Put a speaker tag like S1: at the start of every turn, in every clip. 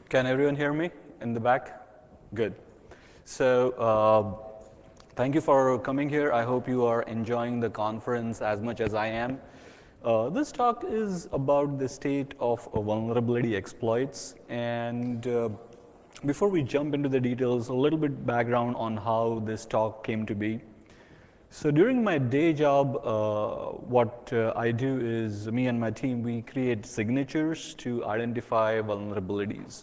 S1: Can everyone hear me in the back? Good. So, thank you for coming here. I hope you are enjoying the conference as much as I am. This talk is about the state of vulnerability exploits. And before we jump into the details, a little bit background on how this talk came to be. So during my day job, what I do is me and my team, we create signatures to identify vulnerabilities.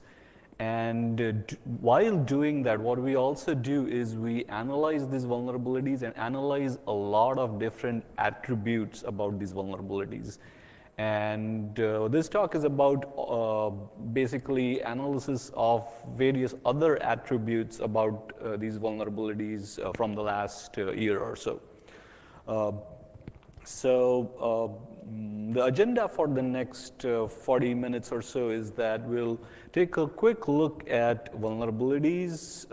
S1: And while doing that, what we also do is we analyze these vulnerabilities and analyze a lot of different attributes about these vulnerabilities. And this talk is about basically analysis of various other attributes about these vulnerabilities from the last year or so. The agenda for the next 40 minutes or so is that we'll take a quick look at vulnerabilities,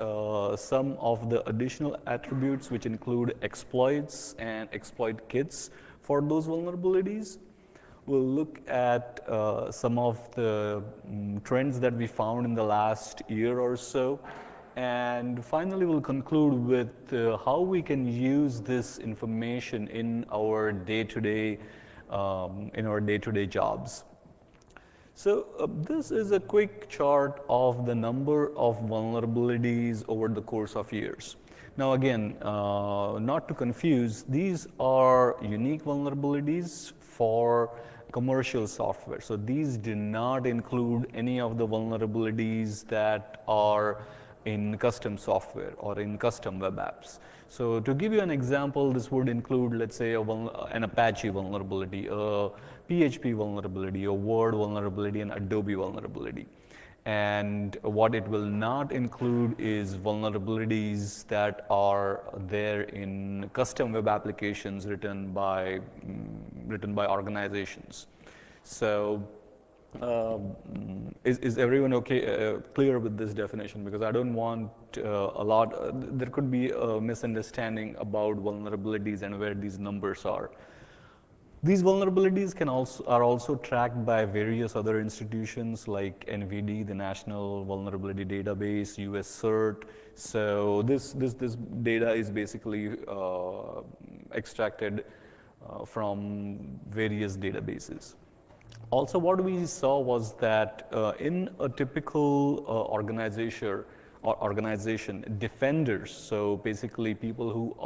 S1: some of the additional attributes which include exploits and exploit kits for those vulnerabilities. We'll look at some of the trends that we found in the last year or so. And finally, we'll conclude with how we can use this information in our day-to-day jobs. So this is a quick chart of the number of vulnerabilities over the course of years. Now again, not to confuse, these are unique vulnerabilities for commercial software. So these do not include any of the vulnerabilities that are in custom software or in custom web apps. So to give you an example, this would include, let's say, an Apache vulnerability, a PHP vulnerability, a Word vulnerability, and Adobe vulnerability. And what it will not include is vulnerabilities that are there in custom web applications written by organizations. So is everyone clear with this definition? Because I don't want there could be a misunderstanding about vulnerabilities and where these numbers are. These vulnerabilities are also tracked by various other institutions like NVD, the National Vulnerability Database, US CERT. So this data is basically extracted from various databases. Also, what we saw was that in a typical organization, defenders, so basically people who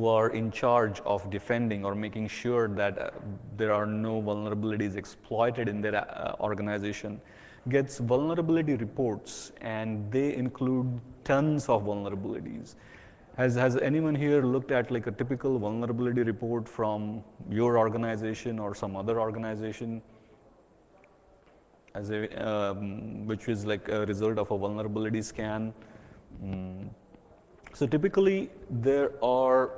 S1: are in charge of defending or making sure that there are no vulnerabilities exploited in their organization, gets vulnerability reports, and they include tons of vulnerabilities. Has anyone here looked at like a typical vulnerability report from your organization or some other organization, which is like a result of a vulnerability scan? So typically, there are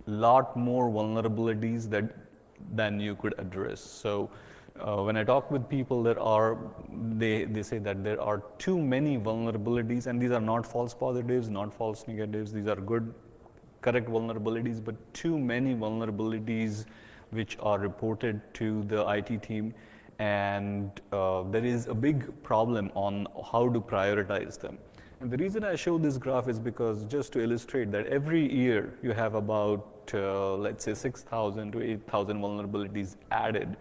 S1: a lot more vulnerabilities than you could address. So when I talk with people, they say that there are too many vulnerabilities, and these are not false positives, not false negatives. These are good, correct vulnerabilities, but too many vulnerabilities which are reported to the IT team, and there is a big problem on how to prioritize them. And the reason I show this graph is because just to illustrate that every year you have about, let's say, 6,000 to 8,000 vulnerabilities added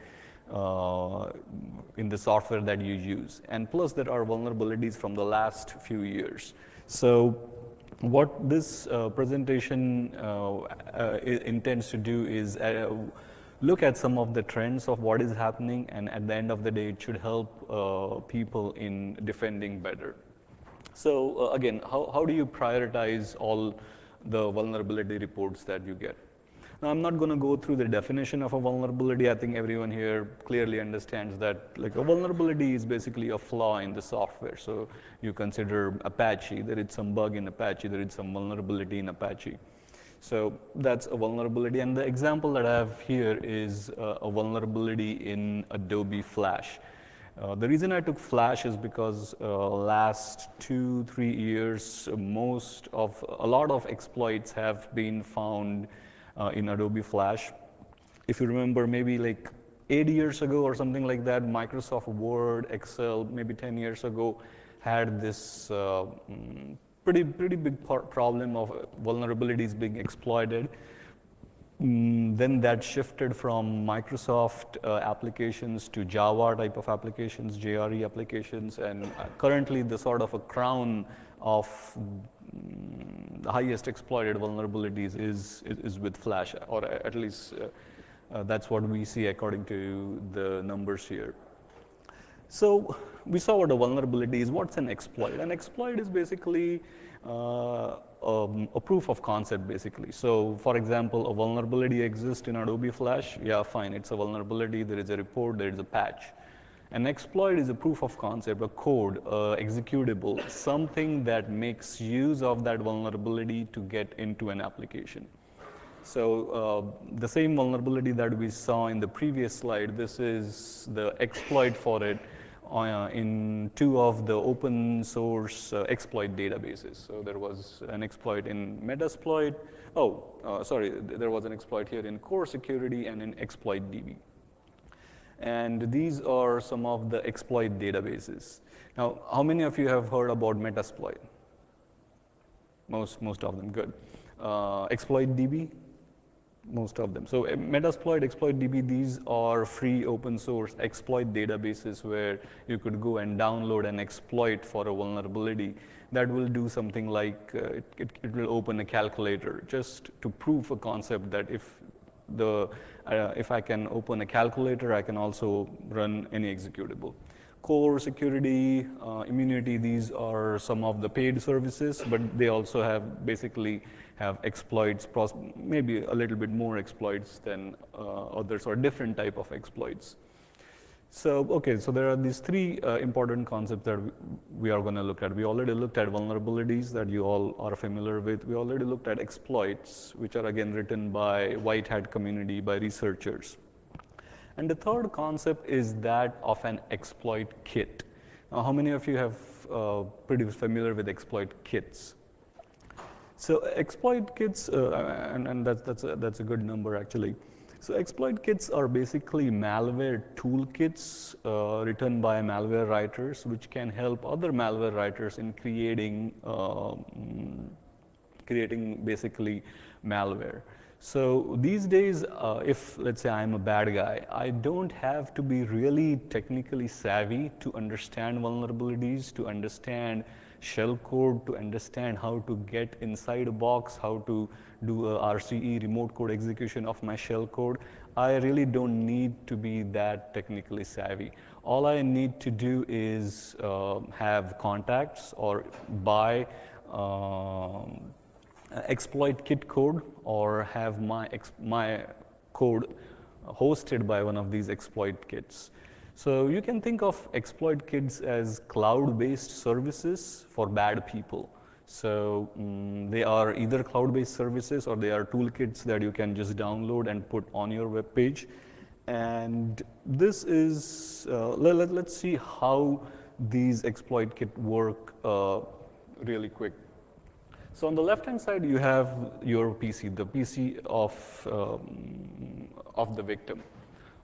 S1: in the software that you use. And plus there are vulnerabilities from the last few years. So what this presentation intends to do is look at some of the trends of what is happening, and at the end of the day, it should help people in defending better. So again, how do you prioritize all the vulnerability reports that you get? Now, I'm not going to go through the definition of a vulnerability. I think everyone here clearly understands that like a vulnerability is basically a flaw in the software. So you consider Apache, there is some bug in Apache, there is some vulnerability in Apache. So that's a vulnerability. And the example that I have here is a vulnerability in Adobe Flash. The reason I took Flash is because last 2-3 years, a lot of exploits have been found in Adobe Flash. If you remember, maybe like 8 years ago or something like that, Microsoft Word, Excel, maybe 10 years ago, had this pretty big problem of vulnerabilities being exploited. Then that shifted from Microsoft applications to Java type of applications, JRE applications, and currently the sort of a crown of the highest exploited vulnerabilities is with Flash, or at least that's what we see according to the numbers here. So we saw what a vulnerability is. What's an exploit? An exploit is basically a proof of concept, basically. So for example, a vulnerability exists in Adobe Flash. Yeah, fine, it's a vulnerability. There is a report, there is a patch. An exploit is a proof of concept, a code, executable, something that makes use of that vulnerability to get into an application. So the same vulnerability that we saw in the previous slide, this is the exploit for it in 2 of the open source exploit databases. So there was an exploit in Metasploit. There was an exploit here in Core Security and in ExploitDB. And these are some of the exploit databases. Now, how many of you have heard about Metasploit? Most of them, good. ExploitDB? Most of them. So Metasploit, ExploitDB, these are free open source exploit databases where you could go and download an exploit for a vulnerability that will do something like it will open a calculator just to prove a concept that if I can open a calculator, I can also run any executable. Core Security, Immunity, these are some of the paid services, but they also basically have exploits, maybe a little bit more exploits than others, or different type of exploits. So, okay, so there are these 3 important concepts that we are going to look at. We already looked at vulnerabilities that you all are familiar with. We already looked at exploits, which are again written by white hat community, by researchers. And the third concept is that of an exploit kit. Now, how many of you have pretty familiar with exploit kits? So exploit kits, and that's a good number actually. So exploit kits are basically malware toolkits written by malware writers, which can help other malware writers in creating basically malware. So these days, if let's say I'm a bad guy, I don't have to be really technically savvy to understand vulnerabilities, to understand shell code, to understand how to get inside a box, how to do a RCE, remote code execution of my shell code. I really don't need to be that technically savvy. All I need to do is have contacts or buy exploit kit code, or have my code hosted by one of these exploit kits. So you can think of exploit kits as cloud-based services for bad people. So they are either cloud-based services or they are toolkits that you can just download and put on your web page. And this is, let's see how these exploit kits work really quick. So on the left-hand side, you have your PC, the PC of the victim.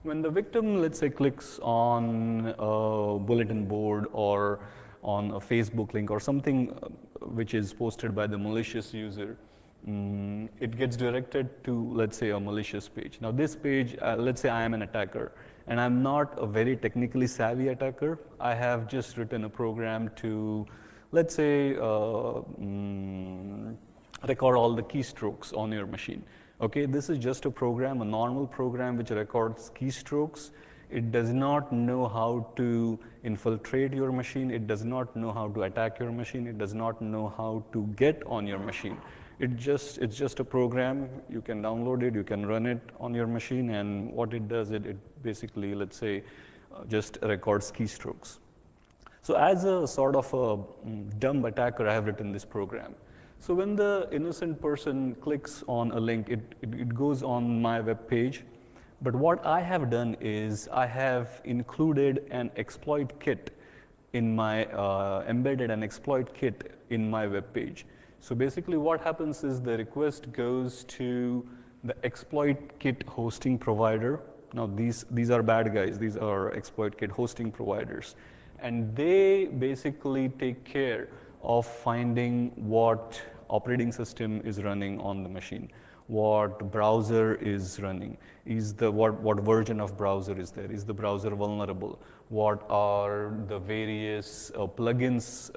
S1: When the victim, let's say, clicks on a bulletin board or on a Facebook link or something which is posted by the malicious user, it gets directed to, let's say, a malicious page. Now this page, let's say I am an attacker, and I'm not a very technically savvy attacker. I have just written a program to, let's say, record all the keystrokes on your machine. Okay, this is just a program, a normal program which records keystrokes. It does not know how to infiltrate your machine. It does not know how to attack your machine. It does not know how to get on your machine. It's just a program. You can download it, you can run it on your machine, and what it does, it basically, let's say, just records keystrokes. So as a sort of a dumb attacker, I have written this program. So when the innocent person clicks on a link, it goes on my web page. But what I have done is I have included an exploit kit in my, embedded an exploit kit in my web page. So basically what happens is the request goes to the exploit kit hosting provider, Now these are bad guys. These are exploit kit hosting providers, and they basically take care of finding what operating system is running on the machine, what browser is running, what version of browser is there, is the browser vulnerable, what are the various plugins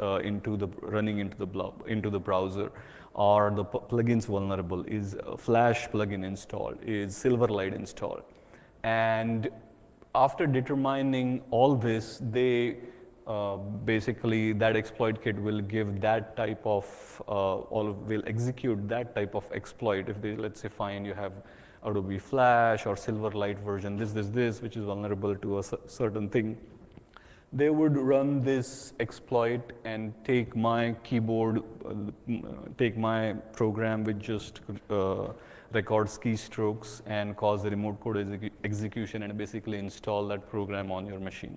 S1: running into the browser, are the plugins vulnerable, is Flash plugin installed, is Silverlight installed, and after determining all this, they basically that exploit kit will give that type of will execute that type of exploit. If they, let's say, find you have Adobe Flash or Silverlight version this which is vulnerable to a certain thing, they would run this exploit and take my keyboard, take my program which just records keystrokes and cause the remote code execution and basically install that program on your machine.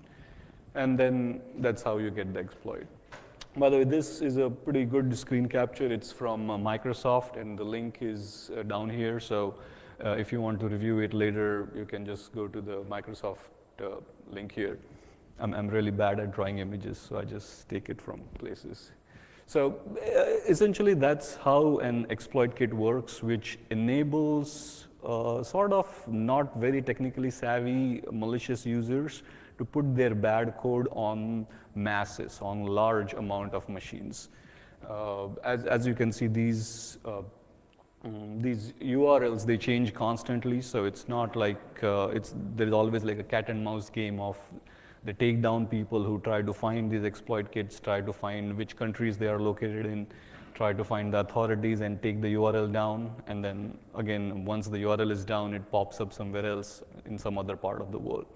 S1: And then that's how you get the exploit. By the way, this is a pretty good screen capture. It's from Microsoft, and the link is down here. So if you want to review it later, you can just go to the Microsoft link here. I'm really bad at drawing images, so I just take it from places. So essentially, that's how an exploit kit works, which enables sort of not very technically savvy malicious users to put their bad code on masses, on large amount of machines. As you can see, these URLs, they change constantly, so it's not like there's always like a cat and mouse game of they take down people who try to find these exploit kits, try to find which countries they are located in, try to find the authorities and take the URL down, and then again, once the URL is down, it pops up somewhere else in some other part of the world.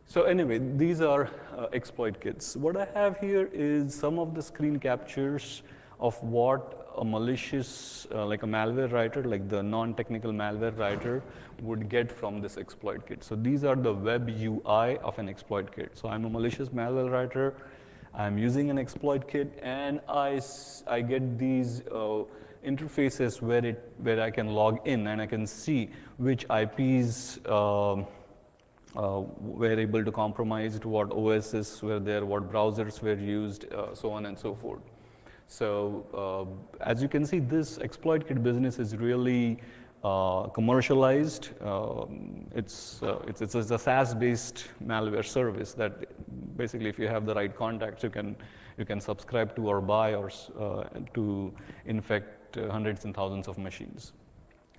S1: So anyway, these are exploit kits. What I have here is some of the screen captures of what a malicious, like a malware writer, like the non-technical malware writer would get from this exploit kit. So these are the web UI of an exploit kit. So I'm a malicious malware writer, I'm using an exploit kit, and I get these interfaces where I can log in and I can see which IPs were able to compromise, what OSs were there, what browsers were used, so on and so forth. So as you can see, this exploit kit business is really commercialized. It's a SaaS-based malware service that basically, if you have the right contacts, you can subscribe to or buy or to infect hundreds and thousands of machines.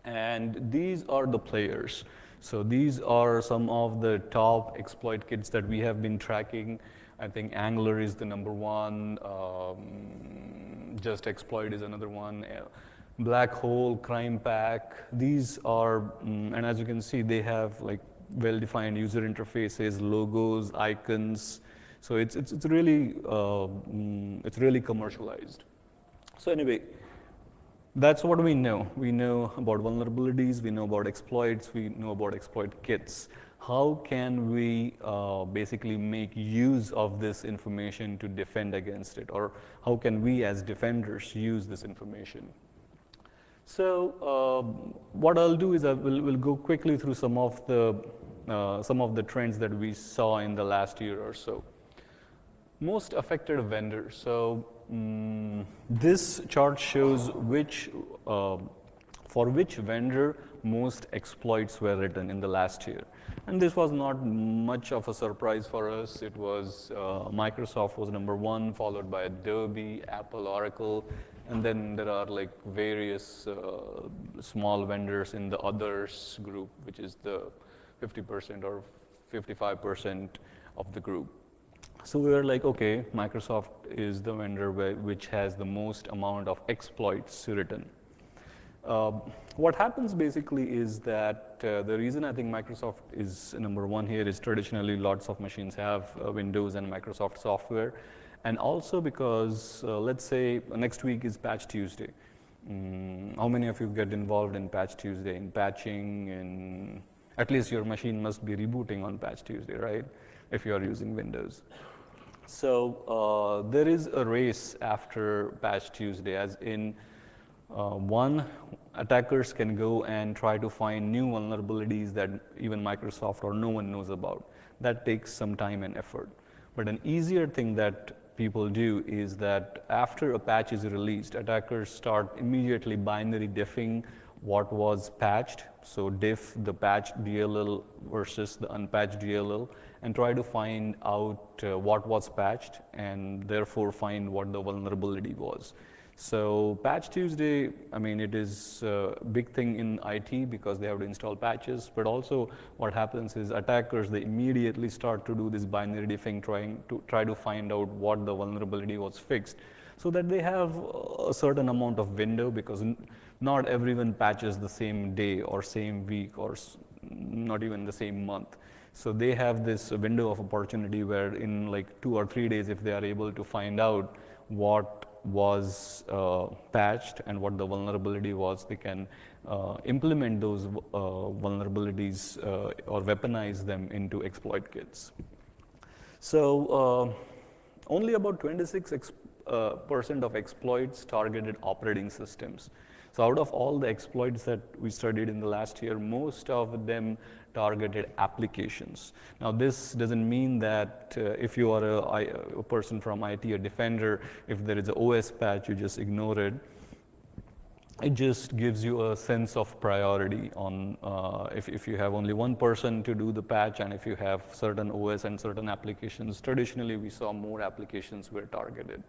S1: And these are the players. So these are some of the top exploit kits that we have been tracking. I think Angler is the number one. Just Exploit is another one. Black Hole, Crime Pack. These are, and as you can see, they have like well-defined user interfaces, logos, icons. So it's really commercialized. So anyway, that's what we know. We know about vulnerabilities, we know about exploits, we know about exploit kits. How can we basically make use of this information to defend against it? Or how can we as defenders use this information? So what I'll do is we'll go quickly through some of the trends that we saw in the last year or so. Most affected vendors. So this chart shows for which vendor most exploits were written in the last year. And this was not much of a surprise for us. It was Microsoft was number one, followed by Adobe, Apple, Oracle, and then there are like various small vendors in the others group, which is the 50% or 55% of the group. So we were like, okay, Microsoft is the vendor which has the most amount of exploits written. What happens basically is that the reason I think Microsoft is number one here is traditionally lots of machines have Windows and Microsoft software. And also because, let's say, next week is Patch Tuesday. How many of you get involved in Patch Tuesday, in patching, and at least your machine must be rebooting on Patch Tuesday, right? If you are using Windows. So there is a race after Patch Tuesday, as in One, attackers can go and try to find new vulnerabilities that even Microsoft or no one knows about. That takes some time and effort. But an easier thing that people do is that after a patch is released, attackers start immediately binary diffing what was patched. So diff the patched DLL versus the unpatched DLL and try to find out what was patched and therefore find what the vulnerability was. So Patch Tuesday, I mean, it is a big thing in IT because they have to install patches, but also what happens is attackers, they immediately start to do this binary diffing, try to find out what the vulnerability was fixed, so that they have a certain amount of window, because not everyone patches the same day or same week or not even the same month. So they have this window of opportunity where in like 2 or 3 days, if they are able to find out what was patched and what the vulnerability was, they can implement those vulnerabilities or weaponize them into exploit kits. So only about 26% of exploits targeted operating systems. So out of all the exploits that we studied in the last year, most of them targeted applications. Now this doesn't mean that if you are a person from IT, a defender, if there is an OS patch, you just ignore it. It just gives you a sense of priority on if you have only one person to do the patch, and if you have certain OS and certain applications. Traditionally, we saw more applications were targeted.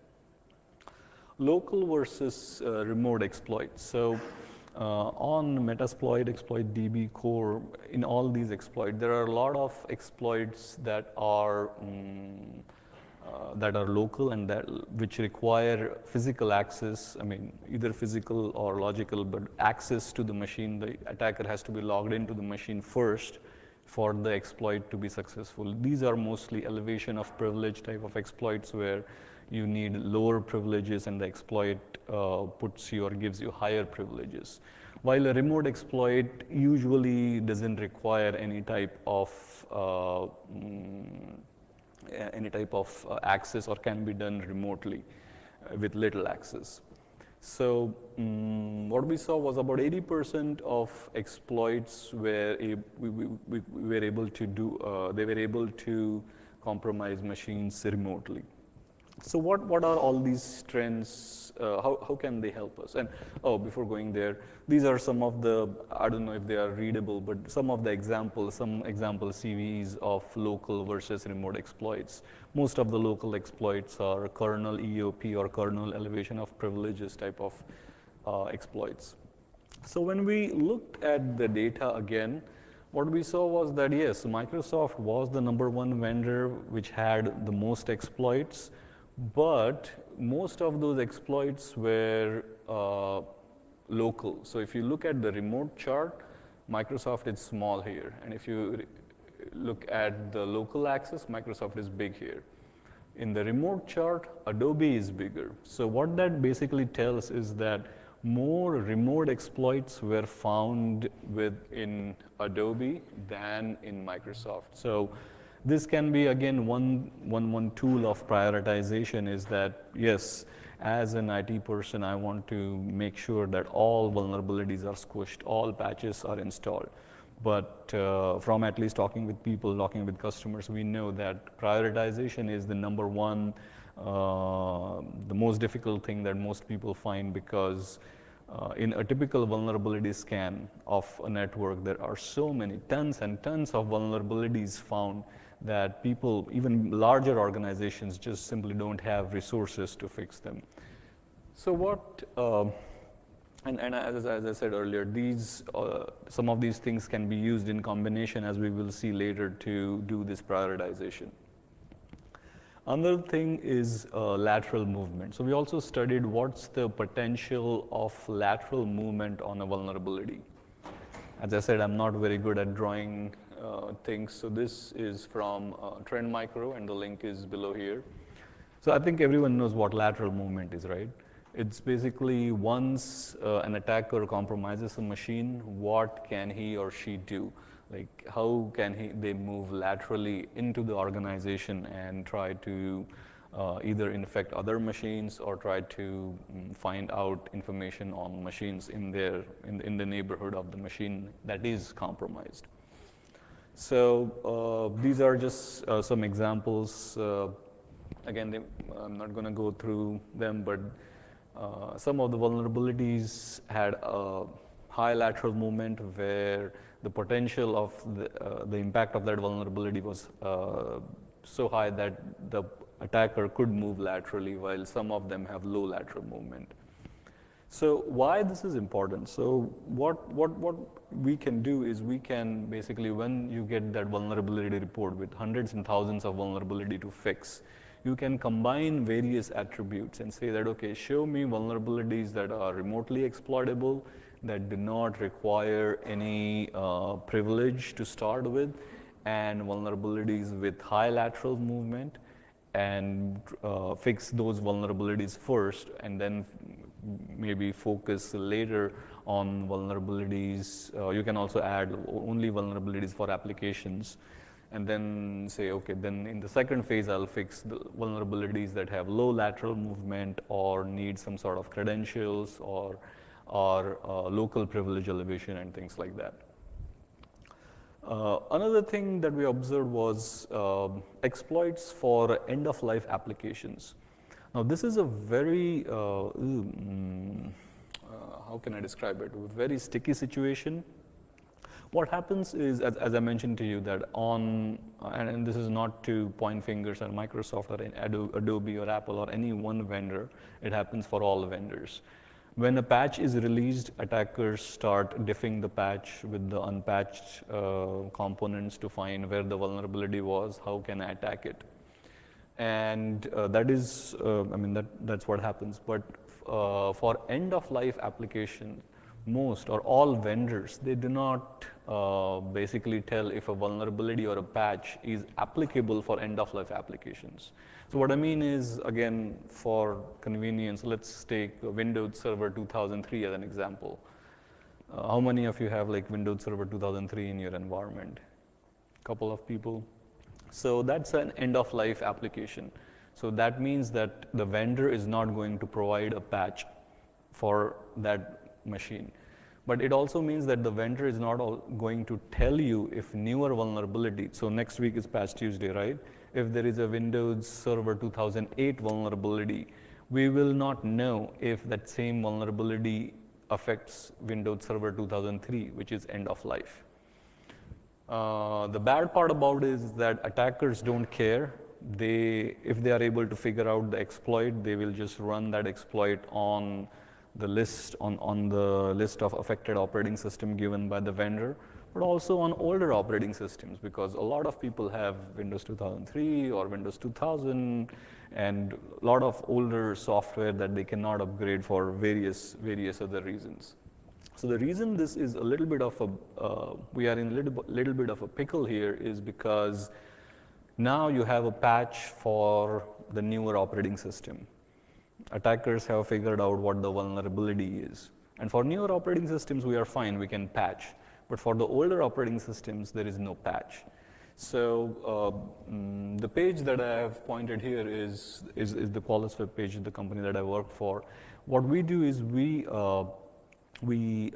S1: Local versus remote exploits. So on Metasploit, Exploit DB Core, in all these exploits, there are a lot of exploits that are local and which require physical access. I mean, either physical or logical, but access to the machine. The attacker has to be logged into the machine first for the exploit to be successful. These are mostly elevation of privilege type of exploits where you need lower privileges and the exploit puts you or gives you higher privileges. While a remote exploit usually doesn't require any type of access or can be done remotely with little access. So what we saw was about 80% of exploits were we were able to do. They were able to compromise machines remotely. So what are all these trends? How can they help us? And before going there, these are some of the, I don't know if they are readable, but some of the examples, some example CVEs of local versus remote exploits. Most of the local exploits are kernel EOP or kernel elevation of privileges type of exploits. So when we looked at the data again, what we saw was that yes, Microsoft was the #1 vendor which had the most exploits. But most of those exploits were local. So if you look at the remote chart, Microsoft is small here. And if you look at the local access, Microsoft is big here. In the remote chart, Adobe is bigger. So what that basically tells is that more remote exploits were found in Adobe than in Microsoft. So this can be, again, one tool of prioritization is that, yes, as an IT person, I want to make sure that all vulnerabilities are squished, all patches are installed. But from at least talking with people, talking with customers, we know that prioritization is the #1, the most difficult thing that most people find, because in a typical vulnerability scan of a network, there are so many, tons and tons of vulnerabilities found that people, even larger organizations, just simply don't have resources to fix them. So what, and as I said earlier, these some of these things can be used in combination, as we will see later, to do this prioritization. Another thing is lateral movement. So we also studied what's the potential of lateral movement on a vulnerability. As I said, I'm not very good at drawing things. So this is from Trend Micro, and the link is below here. So I think everyone knows what lateral movement is, right? It's basically once an attacker compromises a machine, what can he or she do? Like how can they move laterally into the organization and try to either infect other machines or try to find out information on machines in the neighborhood of the machine that is compromised. So these are just some examples. Again, I'm not going to go through them, but some of the vulnerabilities had a high lateral movement where the potential of the impact of that vulnerability was so high that the attacker could move laterally, while some of them have low lateral movement. So why this is important? So what we can do is we can basically, when you get that vulnerability report with hundreds and thousands of vulnerability to fix, you can combine various attributes and say that, okay, show me vulnerabilities that are remotely exploitable, that do not require any privilege to start with, and vulnerabilities with high lateral movement, and fix those vulnerabilities first, and then maybe focus later on vulnerabilities. You can also add only vulnerabilities for applications, and then say, okay, then in the second phase, I'll fix the vulnerabilities that have low lateral movement or need some sort of credentials or local privilege elevation and things like that. Another thing that we observed was exploits for end-of-life applications. Now, this is a very, how can I describe it? A very sticky situation. What happens is, as I mentioned to you, that and this is not to point fingers at Microsoft or Adobe or Apple or any one vendor, it happens for all vendors. When a patch is released, attackers start diffing the patch with the unpatched components to find where the vulnerability was, how can I attack it. And that is, that's what happens. But for end-of-life application, most or all vendors, they do not basically tell if a vulnerability or a patch is applicable for end-of-life applications. So what I mean is, again, for convenience, let's take Windows Server 2003 as an example. How many of you have like Windows Server 2003 in your environment? A couple of people. So that's an end-of-life application. So that means that the vendor is not going to provide a patch for that machine. But it also means that the vendor is not going to tell you if newer vulnerability, so next week is Patch Tuesday, right? If there is a Windows Server 2008 vulnerability, we will not know if that same vulnerability affects Windows Server 2003, which is end of life. The bad part about it is that attackers don't care. If they are able to figure out the exploit, they will just run that exploit on the list on the list of affected operating system given by the vendor, but also on older operating systems, because a lot of people have Windows 2003 or Windows 2000 and a lot of older software that they cannot upgrade for various other reasons. So the reason this is a little bit of a we are in a little bit of a pickle here is because now you have a patch for the newer operating system. Attackers have figured out what the vulnerability is. And for newer operating systems, we are fine, we can patch. But for the older operating systems, there is no patch. So the page that I have pointed here is the Qualys web page, the company that I work for. What we do is we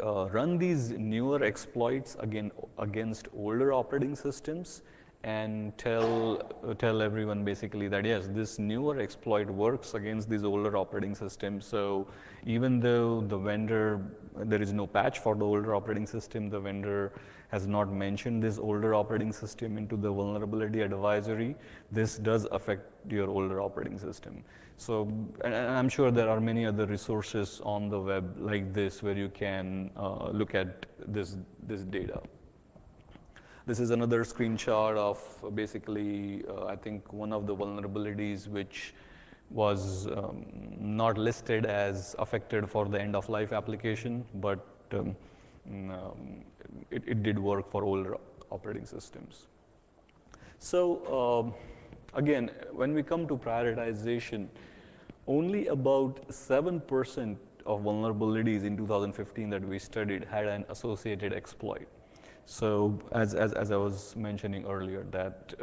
S1: run these newer exploits against older operating systems and tell everyone basically that yes, this newer exploit works against these older operating systems. So even though the vendor, there is no patch for the older operating system, the vendor has not mentioned this older operating system into the vulnerability advisory, this does affect your older operating system. So, and I'm sure there are many other resources on the web like this where you can look at this data. This is another screenshot of basically, I think, one of the vulnerabilities which was not listed as affected for the end-of-life application, but it did work for older operating systems. So again, when we come to prioritization, only about 7% of vulnerabilities in 2015 that we studied had an associated exploit. So as I was mentioning earlier, that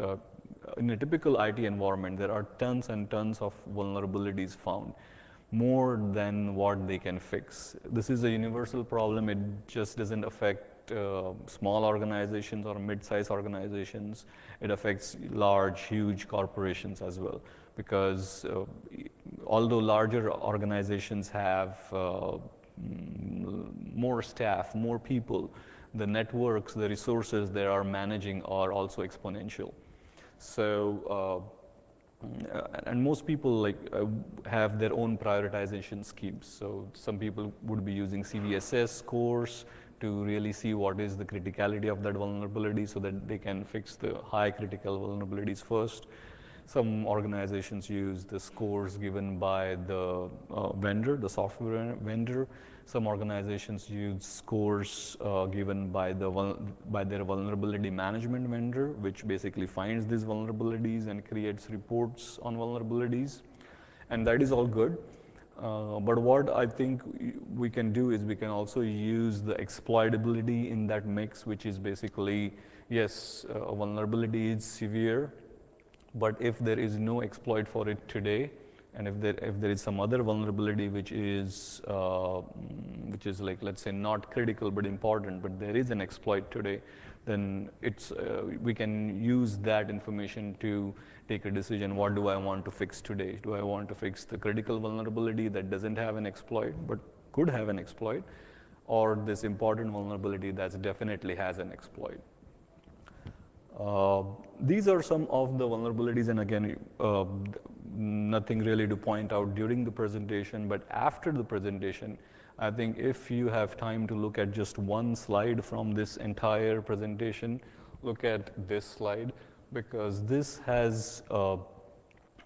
S1: in a typical IT environment, there are tons and tons of vulnerabilities found, more than what they can fix. This is a universal problem. It just doesn't affect small organizations or mid-sized organizations. It affects large, huge corporations as well, because although larger organizations have more staff, more people, the networks, the resources they are managing are also exponential. So, and most people have their own prioritization schemes. So some people would be using CVSS scores to really see what is the criticality of that vulnerability so that they can fix the high critical vulnerabilities first. Some organizations use the scores given by the vendor, the software vendor. Some organizations use scores given by their vulnerability management vendor, which basically finds these vulnerabilities and creates reports on vulnerabilities. And that is all good. But what I think we can do is we can also use the exploitability in that mix, which is basically, yes, a vulnerability is severe, but if there is no exploit for it today, and if there is some other vulnerability which is like, let's say, not critical but important, but there is an exploit today, then we can use that information to take a decision. What do I want to fix today? Do I want to fix the critical vulnerability that doesn't have an exploit but could have an exploit, or this important vulnerability that definitely has an exploit? These are some of the vulnerabilities, and again, nothing really to point out during the presentation, but after the presentation, I think if you have time to look at just one slide from this entire presentation, look at this slide, because this has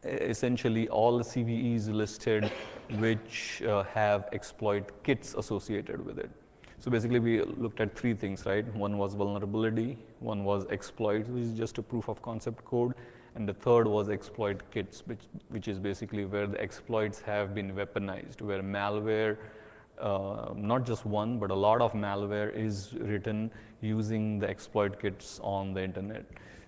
S1: essentially all the CVEs listed which have exploit kits associated with it. So basically, we looked at three things, right? One was vulnerability, one was exploit, which is just a proof of concept code, and the third was exploit kits, which is basically where the exploits have been weaponized, where malware, not just one, but a lot of malware is written using the exploit kits on the internet.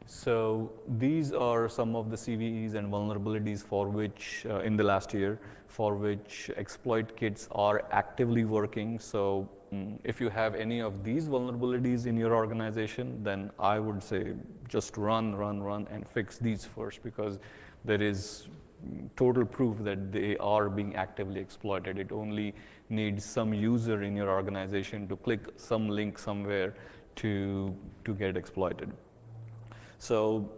S1: So these are some of the CVEs and vulnerabilities for which, in the last year, for which exploit kits are actively working. So if you have any of these vulnerabilities in your organization, then I would say just run and fix these first, because there is total proof that they are being actively exploited. It only needs some user in your organization to click some link somewhere to get exploited. So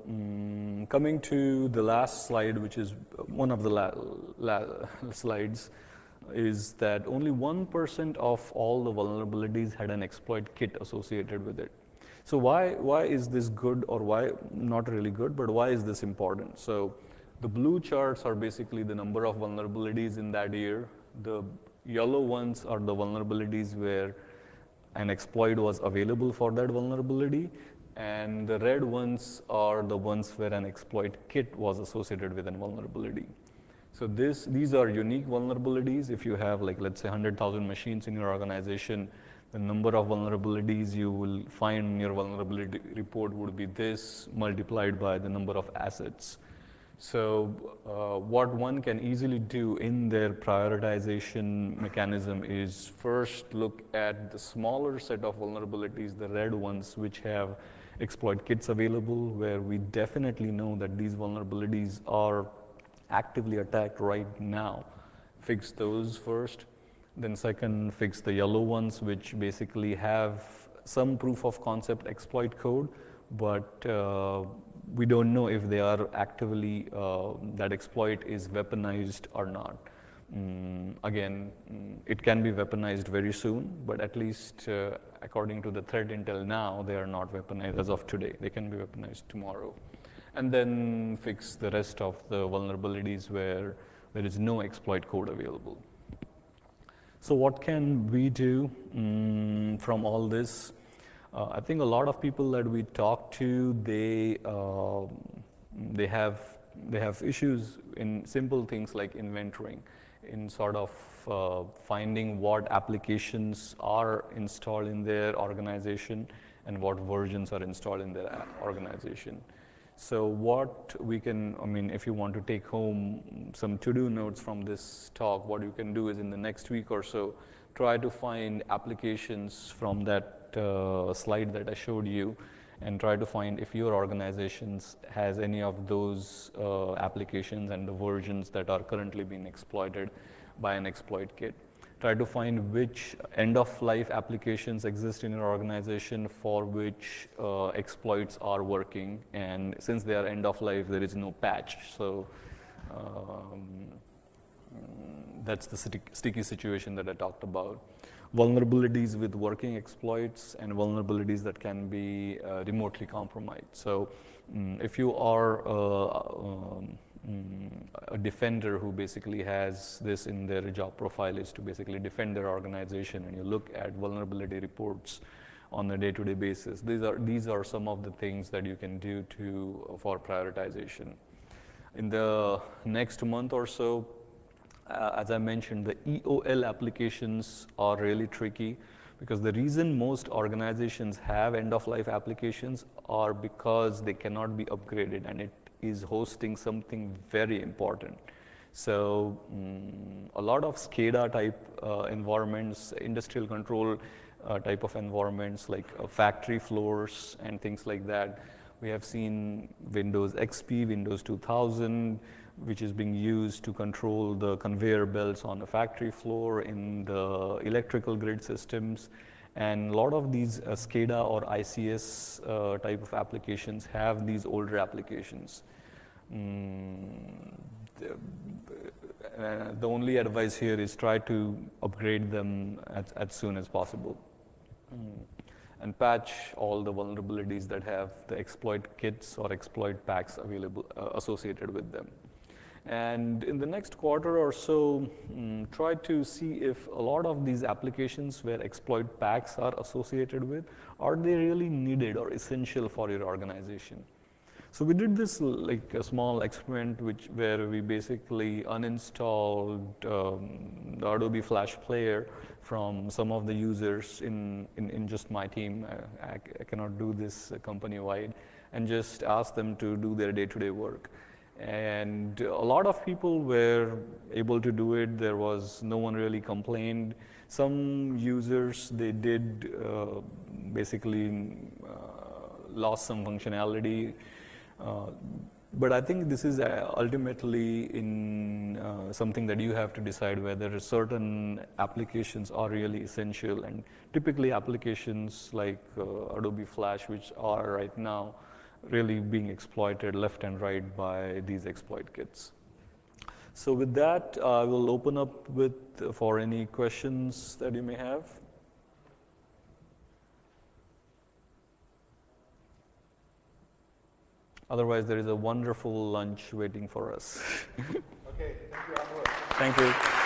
S1: coming to the last slide, which is one of the slides, is that only 1% of all the vulnerabilities had an exploit kit associated with it. So why is this good, or why not really good, but why is this important? So the blue charts are basically the number of vulnerabilities in that year. The yellow ones are the vulnerabilities where an exploit was available for that vulnerability, and the red ones are the ones where an exploit kit was associated with a vulnerability. So these are unique vulnerabilities. If you have, like, let's say 100,000 machines in your organization, the number of vulnerabilities you will find in your vulnerability report would be this multiplied by the number of assets. So what one can easily do in their prioritization mechanism is first look at the smaller set of vulnerabilities, the red ones, which have exploit kits available, where we definitely know that these vulnerabilities are actively attacked right now. Fix those first. Then second, fix the yellow ones, which basically have some proof of concept exploit code, but we don't know if they are actively, that exploit is weaponized or not. Again, it can be weaponized very soon, but at least according to the threat intel now, they are not weaponized as of today. They can be weaponized tomorrow. And then fix the rest of the vulnerabilities where there is no exploit code available. So what can we do from all this? I think a lot of people that we talk to, they have issues in simple things like inventorying, in sort of finding what applications are installed in their organization and what versions are installed in their organization. So what we can, I mean, if you want to take home some to-do notes from this talk, what you can do is in the next week or so, try to find applications from that slide that I showed you, and try to find if your organization has any of those applications and the versions that are currently being exploited by an exploit kit. Try to find which end-of-life applications exist in your organization for which exploits are working, and since they are end-of-life, there is no patch. So that's the sticky situation that I talked about. Vulnerabilities with working exploits and vulnerabilities that can be remotely compromised. So if you are a defender who basically has this in their job profile, is to basically defend their organization, and you look at vulnerability reports on a day-to-day basis, these are some of the things that you can do for prioritization. In the next month or so, as I mentioned, the EOL applications are really tricky, because the reason most organizations have end-of-life applications are because they cannot be upgraded, and it is hosting something very important. So a lot of SCADA type environments, industrial control type of environments, like factory floors and things like that, we have seen Windows XP, Windows 2000, which is being used to control the conveyor belts on the factory floor, in the electrical grid systems. And a lot of these SCADA or ICS type of applications have these older applications. The only advice here is try to upgrade them as soon as possible. And patch all the vulnerabilities that have the exploit kits or exploit packs available associated with them. And in the next quarter or so, try to see if a lot of these applications where exploit packs are associated with, are they really needed or essential for your organization? So we did this like a small experiment where we basically uninstalled the Adobe Flash Player from some of the users in just my team. I cannot do this company-wide, and just asked them to do their day-to-day work. And a lot of people were able to do it. There was no one really complained. Some users, they did basically lost some functionality. But I think this is ultimately in something that you have to decide whether certain applications are really essential. And typically applications like Adobe Flash, which are right now really being exploited left and right by these exploit kits. So with that, I will open up for any questions that you may have. Otherwise, there is a wonderful lunch waiting for us.
S2: Okay, thank you, Amol.
S1: Thank you.